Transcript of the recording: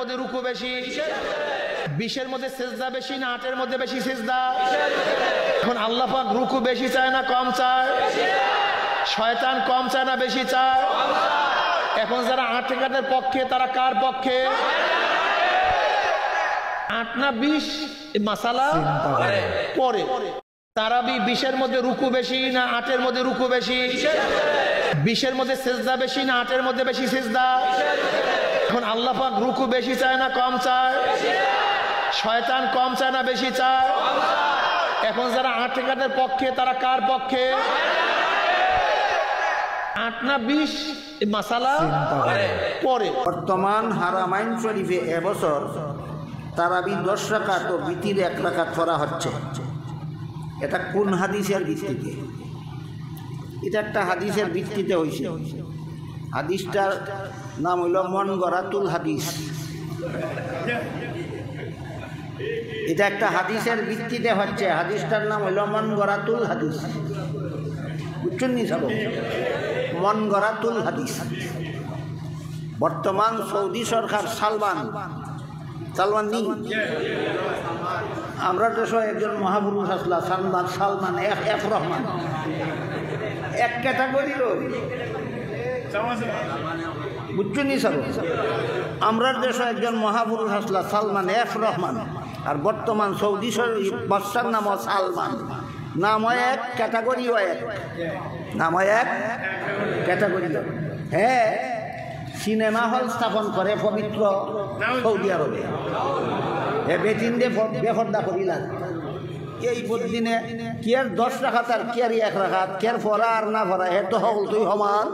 মধ্যে রুকু বেশি, 20-এর মধ্যে সিজদা বেশি না 8-এর মধ্যে বেশি সিজদা? এখন আল্লাহ পাক রুকু বেশি চায় না কম চায়? শয়তান কম চায় না বেশি চায়? এখন যারা 8 রাকাতের পক্ষে তারা কার পক্ষে? 8 না 20 মাসালা পরে। তারাবি 20-এর মধ্যে রুকু বেশি না 8-এর মধ্যে রুকু বেশি? 20-এর মধ্যে সিজদা বেশি না 8-এর মধ্যে বেশি সিজদা? এখন আল্লাহ পাক রুকু বেশি চায় না কম চায়? শয়তান কম চায় না বেশি চায়? এখন যারা 8 রাকাতের পক্ষে তারা কার পক্ষে? 8 না 20 মাসালা পরে। বর্তমান হারামাইন শরীফে এবছর তারাবি 10 রাকাত ও বিতির 1 রাকাত পড়া হচ্ছে। এটা কোন হাদিসের ভিত্তিতে? এটা একটা হাদিসের ভিত্তিতে হয়েছে। হাদিসটার নাম হইল মন গড়াতুল হাদিস। এটা একটা হাদিসের ভিত্তিতে হচ্ছে। হাদিসটার নাম হইল মন গড়াতুল হাদিস। বুঝছেন নি সব? মন গড়াতুল হাদিস। বর্তমান সৌদি সরকার সালমান নি আমরা দেশে একজন মহাপুরুষ আসলা সালমান এফ রহমান এক ক্যাটাগরির, বুঝছেন নি সব? আমরা দেশে একজন মহাপুরুষ আসলা সালমান এফ রহমান, আর বর্তমান সৌদি বাদশার নাম সালমান। নাম হয় এক, ক্যাটাগরিও এক। নাম হয় এক, ক্যাটাগরি। হ্যাঁ, সিনেমা হল স্থাপন করে পবিত্র সৌদি আরবে। বেটিন দিয়ে বেফর্দা করিলাম এই দিনে কি আর 10 রাকাত আর কি আর 1 রাকাত, কে আর ফরা আর না ফরা, হে তো হল তুই সমান।